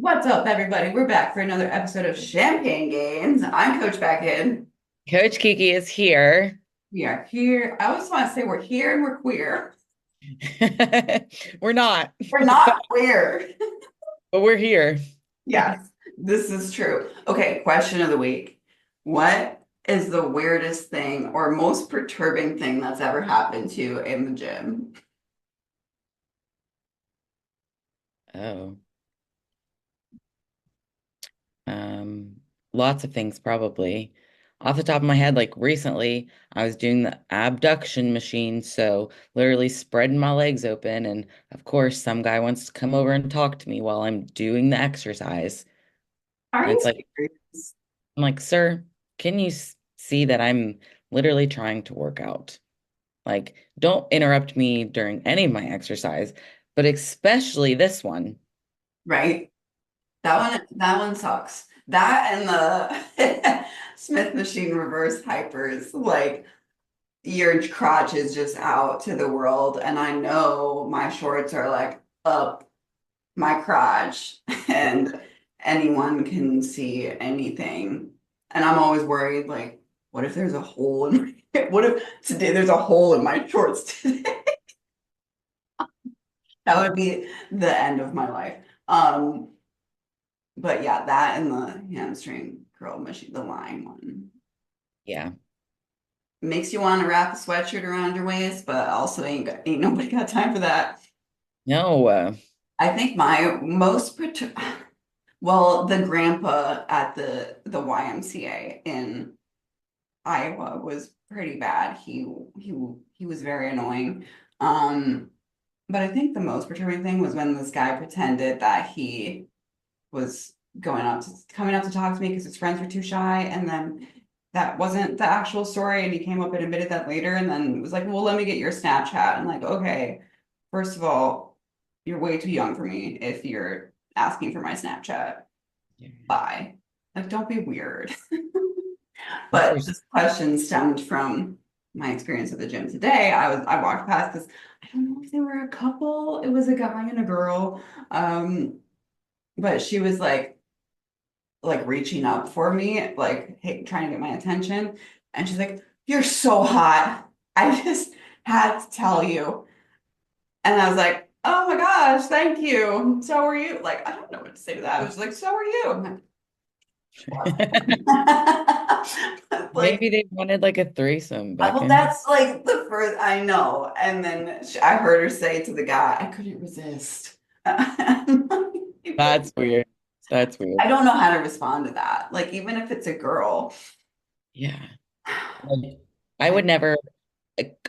What's up, everybody? We're back for another episode of Champagne Gains. I'm Coach Beckyn. Coach Kiki is here. We are here. I always want to say we're here and we're queer. We're not, We're not queer. but we're here. Yes, this is true. Okay, question of the week. What is the weirdest thing or most perturbing thing that's ever happened to you in the gym? Oh, um, lots of things probably. Off the top of my head, like recently, I was doing the abduction machine, so literally spreading my legs open, and of course, some guy wants to come over and talk to me while I'm doing the exercise. Are And you it's like, serious? I'm like, sir, can you see that I'm literally trying to work out? Like, don't interrupt me during any of my exercise, but especially this one. Right? That one sucks. That and the Smith machine reverse hypers, like your crotch is just out to the world. And I know my shorts are like up my crotch and anyone can see anything. And I'm always worried, like, what if there's a hole in my, what if today there's a hole in my shorts today? That would be the end of my life. But yeah, that and the hamstring curl machine, the line one. Yeah. Makes you want to wrap a sweatshirt around your waist, but also ain't nobody got time for that. No, I think my most well, the grandpa at the YMCA in Iowa was pretty bad. He was very annoying. Um, but I think the most perturbing thing was when this guy pretended that he was coming up to talk to me because his friends were too shy, and then that wasn't the actual story, and he came up and admitted that later, and then was like, "Well, let me get your Snapchat." I'm like, "Okay, first of all, you're way too young for me if you're asking for my Snapchat. Bye." Like, don't be weird. of But course. this question stemmed from my experience at the gym today. I walked past this, I don't know if they were a couple, it was a guy and a girl. But she was like reaching up for me, like hey, trying to get my attention. And she's like, "You're so hot. I just had to tell you." And I was like, "Oh my gosh, thank you. So are you?" Like, I don't know what to say to that. I was like, "So are you?" I'm like, "What?" Maybe Like, they wanted like a threesome, well, Beckon. that's like the first I know. And then I heard her say to the guy, "I couldn't resist." That's weird. That's weird. I don't know how to respond to that. Like, even if it's a girl, Yeah. Like, I would never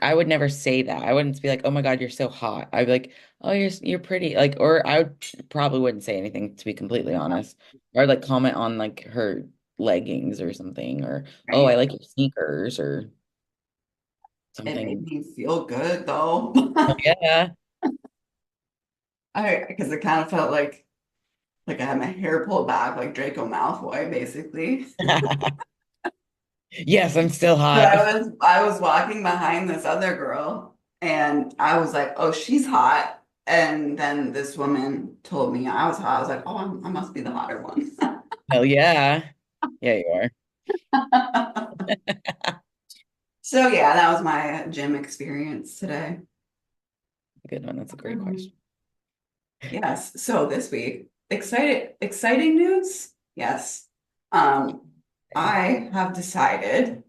I would never say that. I wouldn't be like, "Oh my God, you're so hot." I'd be like, "Oh, you're pretty." Like, or I would probably wouldn't say anything to be completely honest. Or I'd like comment on like her leggings or something, or "Oh, right? I like your sneakers" or It made something. me feel good though. Oh, yeah. I because it kind of felt like I had my hair pulled back like Draco Malfoy, basically. Yes, I'm still But hot. I was walking behind this other girl and I was like, "Oh, she's hot." And then this woman told me I was hot. I was like, "Oh, I must be the hotter one." Hell yeah. Yeah, you are. So yeah, that was my gym experience today. Good one. That's a great Um, question. Yes. So this week, exciting news? Yes. Um, I have decided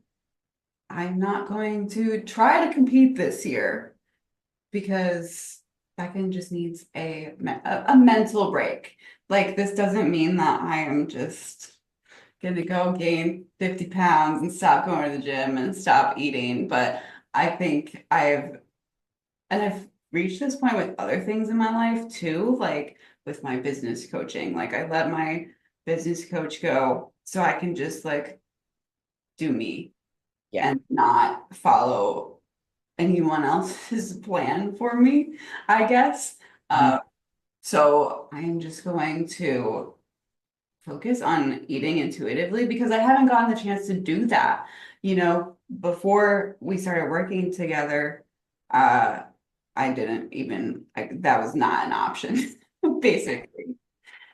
I'm not going to try to compete this year because Beckham just needs a mental break. Like, this doesn't mean that I am just gonna go gain 50 pounds and stop going to the gym and stop eating, but I think I've reached this point with other things in my life too, like with my business coaching. Like, I let my business coach go so I can just like do me Yeah. and not follow anyone else's plan for me, I guess. Mhm. So I am just going to focus on eating intuitively because I haven't gotten the chance to do that. Before we started working together, uh, I didn't even, that was not an option, basically.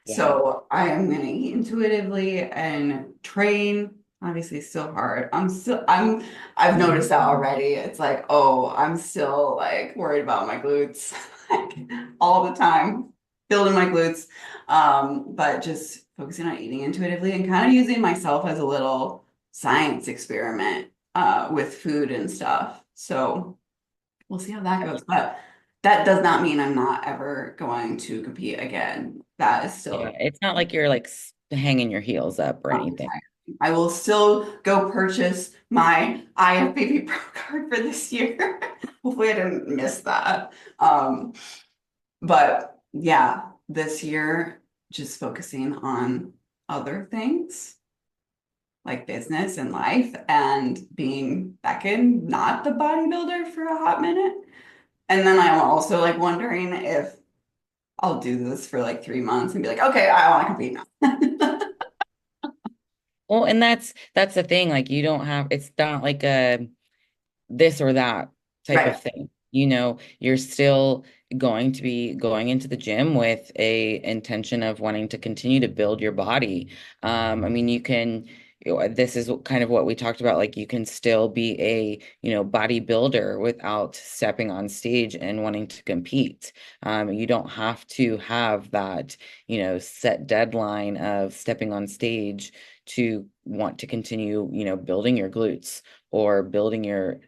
Yeah. So I am going to eat intuitively and train. Obviously, it's still hard. I've noticed that already. It's like, oh, I'm still like worried about my glutes like all the time, building my glutes. But just focusing on eating intuitively and kind of using myself as a little science experiment with food and stuff. So we'll see how that goes. But that does not mean I'm not ever going to compete again. That is Yeah. still It's not like you're like hanging your heels up or anything. unretired. I will still go purchase my IFBB Pro card for this year. Hopefully, I didn't miss that. But yeah, this year, just focusing on other things like business and life and being Beckyn, not the bodybuilder for a hot minute. And then I'm also like wondering if I'll do this for like 3 months and be like, okay, I want to compete now. Well, and that's the thing. Like you don't have, it's not like a this or that type of Right. thing. You're still going to be going into the gym with a intention of wanting to continue to build your body. I mean, this is kind of what we talked about. Like you can still be a, bodybuilder without stepping on stage and wanting to compete. You don't have to have that, set deadline of stepping on stage to want to continue, building your glutes or building your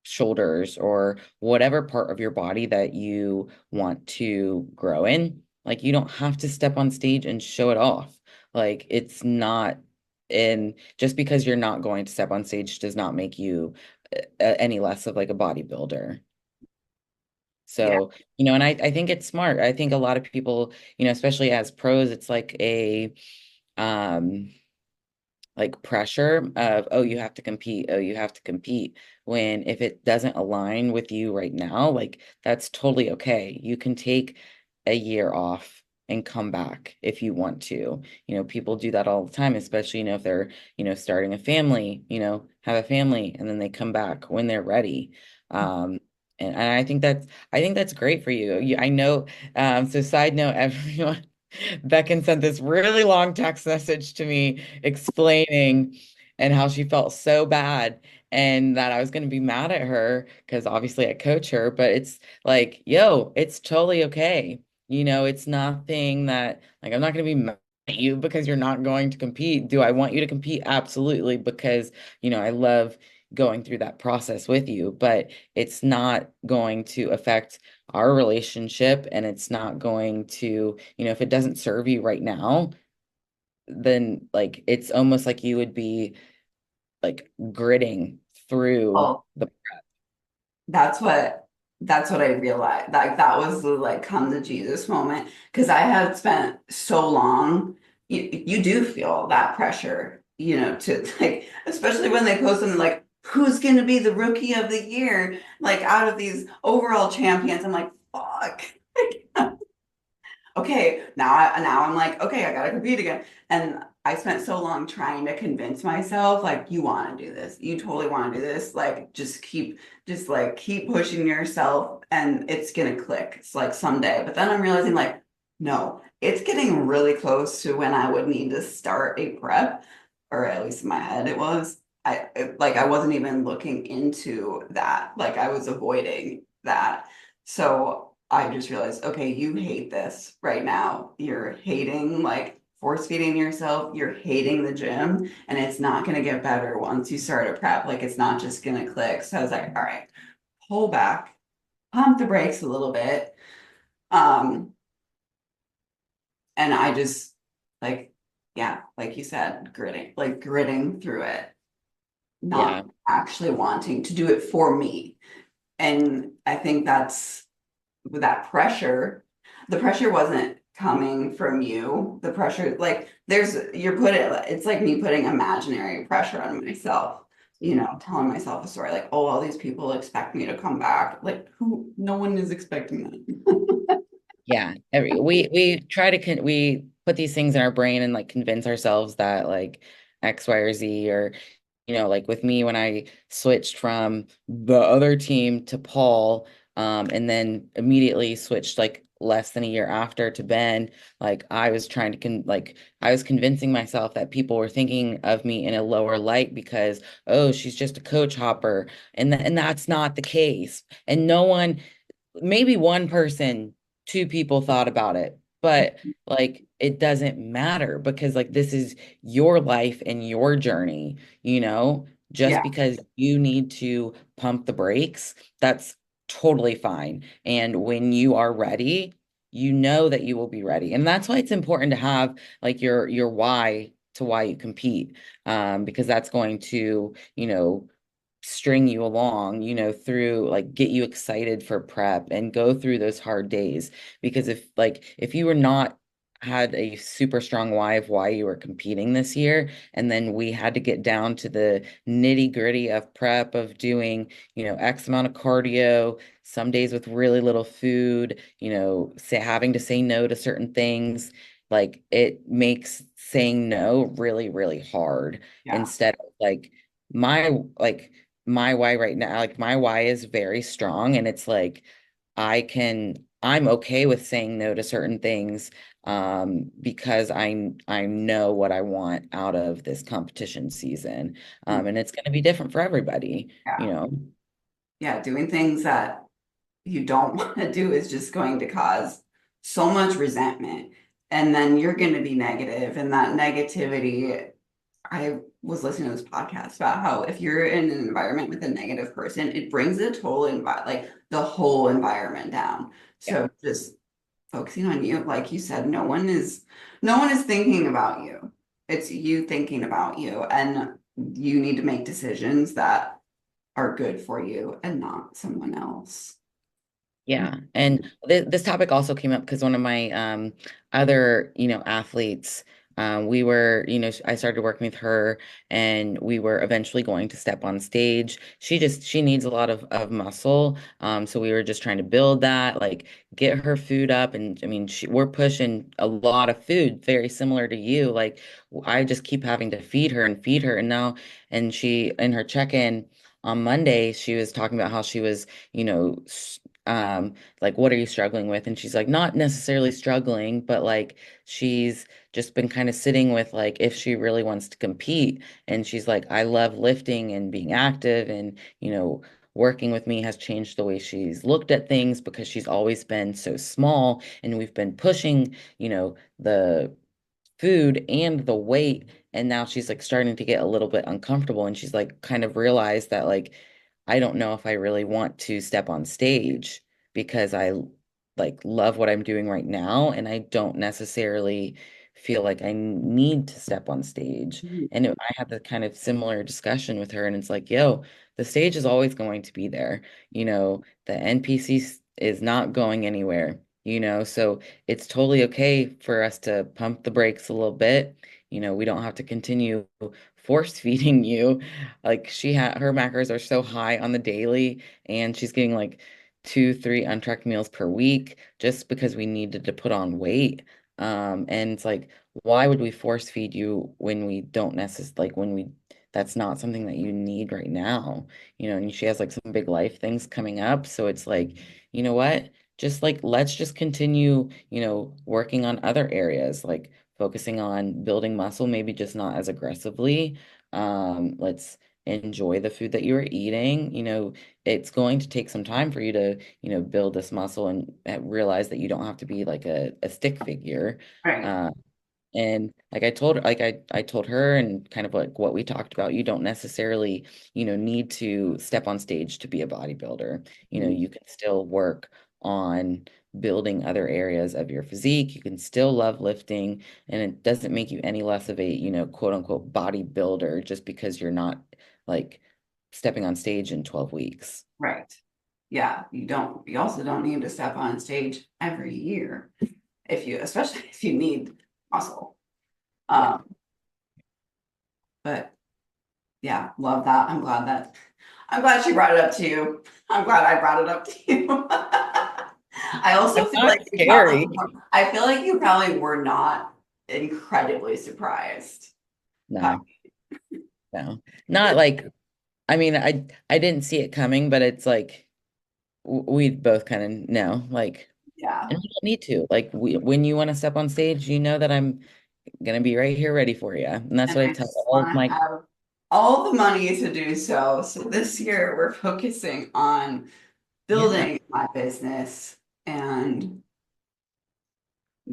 shoulders or whatever part of your body that you want to grow in. Like you don't have to step on stage and show it off. Like it's not, and just because you're not going to step on stage does not make you any less of like a bodybuilder. Yeah. So, and I think it's smart. I think a lot of people, especially as pros, it's like a um like pressure of, oh, you have to compete, oh, you have to compete. When if it doesn't align with you right now, like that's totally okay. You can take a year off and come back if you want to. People do that all the time, especially, if they're, starting a family, have a family and then they come back when they're ready. Um, and I think that's great for you. I know, so side note, everyone, Beckon sent this really long text message to me explaining and how she felt so bad and that I was going to be mad at her because obviously I coach her, but it's like, yo, it's totally okay. It's nothing that like I'm not going to be mad at you because you're not going to compete. Do I want you to compete? Absolutely, because I love going through that process with you, but it's not going to affect our relationship and it's not going to, if it doesn't serve you right now, then like it's almost like you would be like gritting through Oh, the that's what that's what I realized. Like that was the like come to Jesus moment because I had spent so long. You do feel that pressure, to like, especially when they post something like, "Who's going to be the rookie of the year?" Like out of these overall champions, I'm like, "Fuck." Okay, now I'm like, okay, I gotta compete again. And I spent so long trying to convince myself, like, you want to do this. You totally want to do this. Like, just keep pushing yourself and it's gonna click. It's like someday. But then I'm realizing like, no, it's getting really close to when I would need to start a prep, or at least in my head it was. Like I wasn't even looking into that. Like I was avoiding that. So I just realized, okay, you hate this right now. You're hating, like, force feeding yourself. You're hating the gym, and it's not going to get better once you start a prep. Like, it's not just going to click. So I was like, all right, pull back, pump the brakes a little bit. Um, and I just, like, yeah, like you said, gritting through it, not yeah. actually wanting to do it for me. And I think that's with that pressure, the pressure wasn't coming from you. The pressure, like, it's like me putting imaginary pressure on myself, telling myself a story like, oh, all these people expect me to come back. Like, no one is expecting that. Yeah. We try to we put these things in our brain and like convince ourselves that like X, Y, or Z or like with me when I switched from the other team to Paul, and then immediately switched like less than a year after to Ben, like I was trying to I was convincing myself that people were thinking of me in a lower light because, oh, she's just a coach hopper. And that's not the case. And no one, maybe one person, two people thought about it, but like it doesn't matter because like this is your life and your journey, just Yeah, because you need to pump the brakes, that's totally fine. And when you are ready, you know that you will be ready. And that's why it's important to have like your why to why you compete. Because that's going to, string you along, through like get you excited for prep and go through those hard days. Because if you were not had a super strong why of why you were competing this year, and then we had to get down to the nitty gritty of prep of doing, X amount of cardio, some days with really little food, having to say no to certain things, like it makes saying no really, really hard yeah. instead of my like my why right now, like my why is very strong and it's like I'm okay with saying no to certain things because I know what I want out of this competition season. And it's going to be different for everybody, you Yeah. know. Yeah, doing things that you don't want to do is just going to cause so much resentment. And then you're going to be negative, and that negativity. I was listening to this podcast about how if you're in an environment with a negative person, it brings the total like the whole environment down. Yeah. So just focusing on you, like you said, no one is thinking about you. It's you thinking about you, and you need to make decisions that are good for you and not someone else. Yeah. And this topic also came up because one of my other, athletes, we were, I started working with her and we were eventually going to step on stage. She needs a lot of muscle. So we were just trying to build that, like get her food up. And I mean, we're pushing a lot of food, very similar to you. Like I just keep having to feed her and feed her. And now, and she, in her check-in on Monday, she was talking about how she was, like what are you struggling with, and she's like not necessarily struggling, but like she's just been kind of sitting with like if she really wants to compete, and she's like I love lifting and being active, and working with me has changed the way she's looked at things because she's always been so small and we've been pushing the food and the weight, and now she's like starting to get a little bit uncomfortable, and she's like kind of realized that like I don't know if I really want to step on stage because I like love what I'm doing right now and I don't necessarily feel like I need to step on stage. And I had the kind of similar discussion with her, and it's like, yo, the stage is always going to be there. The NPC is not going anywhere, so it's totally okay for us to pump the brakes a little bit. We don't have to continue force feeding you. Like her macros are so high on the daily, and she's getting like 2, 3 untracked meals per week just because we needed to put on weight. And it's like, why would we force feed you when we don't necessarily like when we that's not something that you need right now, and she has like some big life things coming up. So it's like, you know what? Just like let's just continue, working on other areas, like focusing on building muscle, maybe just not as aggressively. Let's enjoy the food that you are eating. It's going to take some time for you to, build this muscle and realize that you don't have to be like a stick figure. Right. Uh, and like I told her and kind of like what we talked about, you don't necessarily, need to step on stage to be a bodybuilder. You can still work on building other areas of your physique. You can still love lifting, and it doesn't make you any less of a, quote unquote bodybuilder just because you're not like stepping on stage in 12 weeks. Right. Yeah, you also don't need to step on stage every year especially if you need muscle. Yeah. Um, but yeah, love that. I'm glad she brought it up to you. I'm glad I brought it up to you. I also It's feel not like scary. you probably were not incredibly surprised. How- No, no. Not like, I mean, I didn't see it coming, but it's like we both kind of know, like. Yeah. And we don't need to. Like when you want to step on stage, you know that I'm gonna be right here ready for you. And that's And what I I tell just all of want to my, have all the money to do so. So this year we're focusing on yeah. building my business and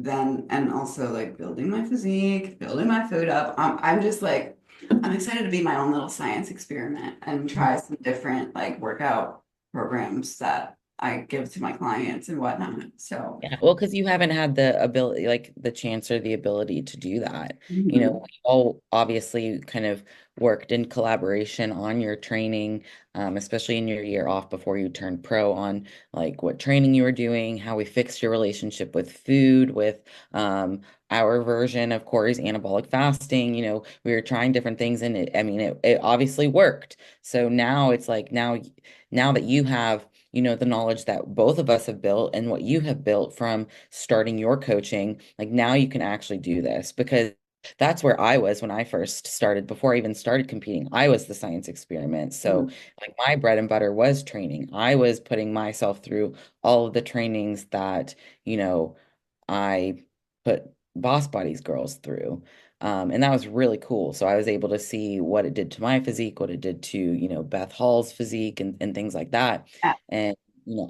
and also like building my physique, building my food up. I'm just like, I'm excited to be my own little science experiment and try some different like workout programs that I give to my clients and whatnot. So, Yeah, well, because you haven't had the ability, like the chance or the ability to do that. You know, mhm, we all obviously kind of worked in collaboration on your training, especially in your year off before you turned pro, on like what training you were doing, how we fixed your relationship with food, with our version of Corey's anabolic fasting. You know, we were trying different things, and it obviously worked. So now it's like now that you have the knowledge that both of us have built and what you have built from starting your coaching, like now you can actually do this because that's where I was when I first started. Before I even started competing, I was the science experiment. So, mhm, like, my bread and butter was training. I was putting myself through all of the trainings that, you know, I put Boss Bodies girls through. And that was really cool. So I was able to see what it did to my physique, what it did to, Beth Hall's physique and things like that. yeah, And,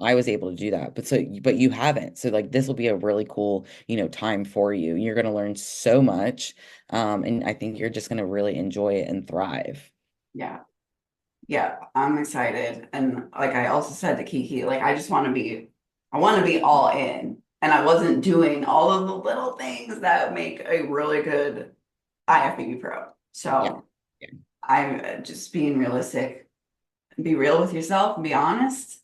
I was able to do that. But you haven't. So like this will be a really cool, time for you. You're going to learn so much. And I think you're just going to really enjoy it and thrive. yeah. Yeah, I'm excited. And like I also said to Kiki, like I want to be all in. And I wasn't doing all of the little things that make a really good IFBB pro. Yeah. So Yeah. I'm just being realistic. Be real with yourself and be honest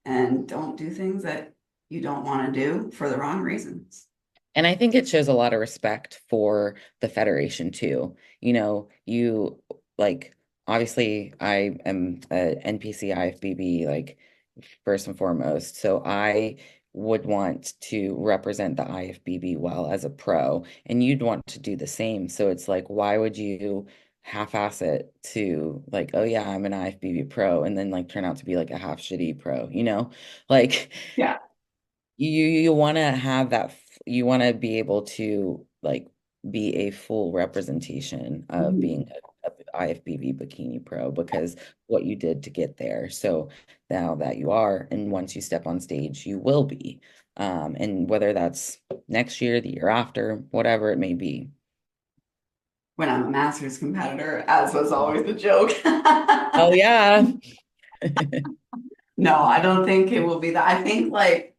and don't do things that you don't want to do for the wrong reasons. And I think it shows a lot of respect for the Federation too. You like obviously I am a NPC IFBB like first and foremost. So I would want to represent the IFBB well as a pro, and you'd want to do the same. So it's like, why would you half-ass it to like, oh yeah, I'm an IFBB pro, and then like turn out to be like a half shitty pro, Like Yeah. you want to have you want to be able to like be a full representation of Mhm. being a IFBB bikini pro because what you did to get there. So now that you are, and once you step on stage, you will be. And whether that's next year, the year after, whatever it may be. When I'm a master's competitor, as was always the joke. Oh yeah. No, I don't think it will be that. I think like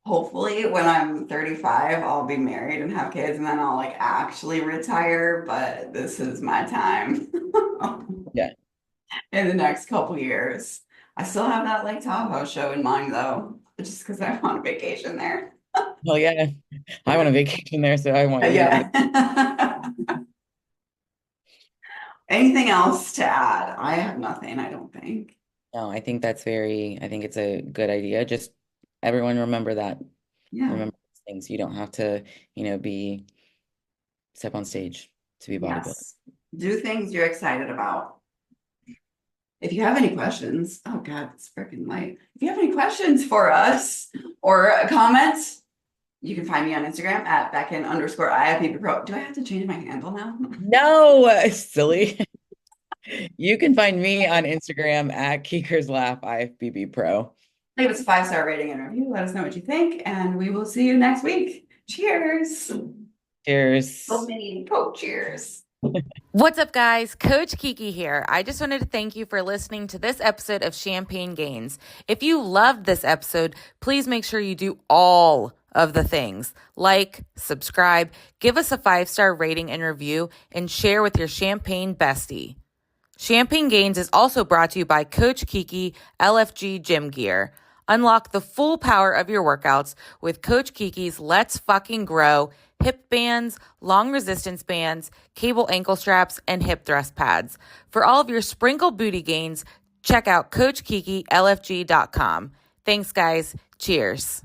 hopefully when I'm 35, I'll be married and have kids and then I'll like actually retire, but this is my time Yeah. in the next couple years. I still have that Lake Tahoe show in mind though, just because I want a vacation there. Well, yeah. I want a vacation there, so I want you to be. Yeah. Anything else to add? I have nothing, I don't think. No, I think it's a good idea. Just everyone remember that. Yeah. Remember these things. You don't have to, be step on stage to be bodybuilding. Yes. Do things you're excited about. If you have any questions, oh God, it's freaking light. If you have any questions for us or comments, you can find me on Instagram at Beckyn_IFBB Pro. Do I have to change my handle now? No, silly. You can find me on Instagram at Keekers Laugh IFBB Pro. Leave us a 5-star rating and review. Let us know what you think, and we will see you next week. Cheers. Little Cheers. mini Coke cheers. What's up, guys? Coach Kiki here. I just wanted to thank you for listening to this episode of Champagne Gains. If you loved this episode, please make sure you do all of the things like, subscribe, give us a 5-star rating and review, and share with your champagne bestie. Champagne Gains is also brought to you by Coach Kiki LFG Gym Gear. Unlock the full power of your workouts with Coach Kiki's Let's Fucking Grow hip bands, long resistance bands, cable ankle straps, and hip thrust pads. For all of your sprinkle booty gains, check out CoachKikiLFG.com. Thanks, guys. Cheers.